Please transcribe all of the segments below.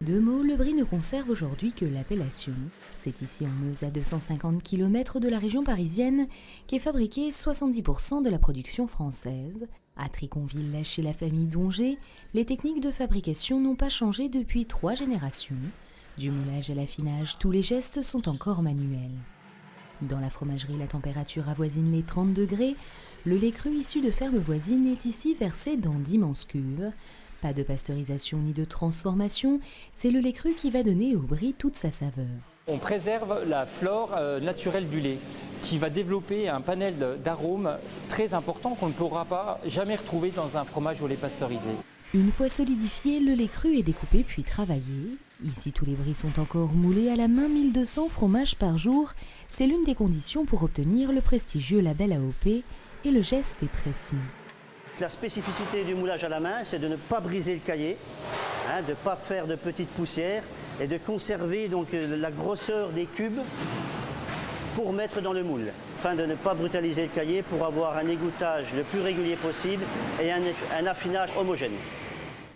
De Meaux, le brie ne conserve aujourd'hui que l'appellation. C'est ici en Meuse, à 250 km de la région parisienne, qu'est fabriqué 70% de la production française. À Triconville, chez la famille Donget, les techniques de fabrication n'ont pas changé depuis 3 générations. Du moulage à l'affinage, tous les gestes sont encore manuels. Dans la fromagerie, la température avoisine les 30 degrés. Le lait cru issu de fermes voisines est ici versé dans d'immenses cuves. Pas de pasteurisation ni de transformation, c'est le lait cru qui va donner au brie toute sa saveur. On préserve la flore naturelle du lait qui va développer un panel d'arômes très important qu'on ne pourra pas jamais retrouver dans un fromage au lait pasteurisé. Une fois solidifié, le lait cru est découpé puis travaillé. Ici, tous les bris sont encore moulés à la main, 1200 fromages par jour. C'est l'une des conditions pour obtenir le prestigieux label AOP et le geste est précis. La spécificité du moulage à la main, c'est de ne pas briser le cahier, de ne pas faire de petites poussières et de conserver donc la grosseur des cubes pour mettre dans le moule, afin de ne pas brutaliser le cahier pour avoir un égouttage le plus régulier possible et un affinage homogène.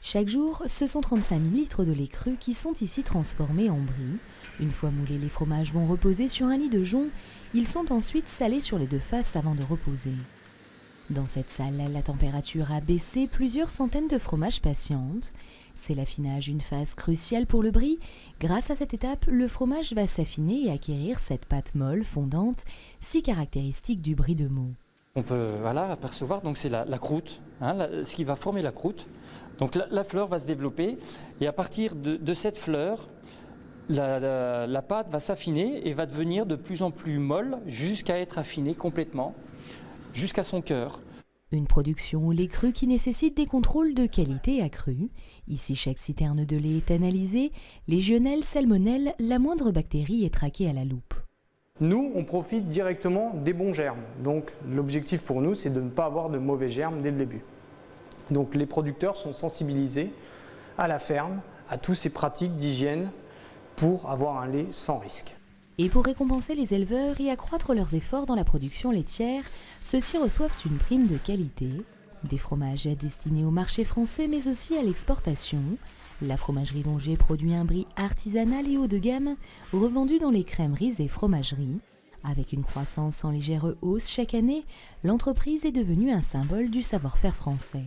Chaque jour, ce sont 35 000 litres de lait cru qui sont ici transformés en brie. Une fois moulés, les fromages vont reposer sur un lit de jonc. Ils sont ensuite salés sur les 2 faces avant de reposer. Dans cette salle, la température a baissé, plusieurs centaines de fromages patientent. C'est l'affinage, une phase cruciale pour le brie. Grâce à cette étape, le fromage va s'affiner et acquérir cette pâte molle, fondante, si caractéristique du brie de Meaux. On peut apercevoir, donc c'est la croûte, ce qui va former la croûte. Donc la fleur va se développer et à partir de cette fleur, la pâte va s'affiner et va devenir de plus en plus molle jusqu'à être affinée complètement, jusqu'à son cœur. Une production au lait cru qui nécessite des contrôles de qualité accrus. Ici, chaque citerne de lait est analysée. Légionelle, salmonelle, la moindre bactérie est traquée à la loupe. Nous, on profite directement des bons germes. Donc l'objectif pour nous, c'est de ne pas avoir de mauvais germes dès le début. Donc les producteurs sont sensibilisés à la ferme, à toutes ces pratiques d'hygiène pour avoir un lait sans risque. Et pour récompenser les éleveurs et accroître leurs efforts dans la production laitière, ceux-ci reçoivent une prime de qualité. Des fromages destinés au marché français mais aussi à l'exportation. La fromagerie Donget produit un brie artisanal et haut de gamme, revendu dans les crèmeries et fromageries. Avec une croissance en légère hausse chaque année, l'entreprise est devenue un symbole du savoir-faire français.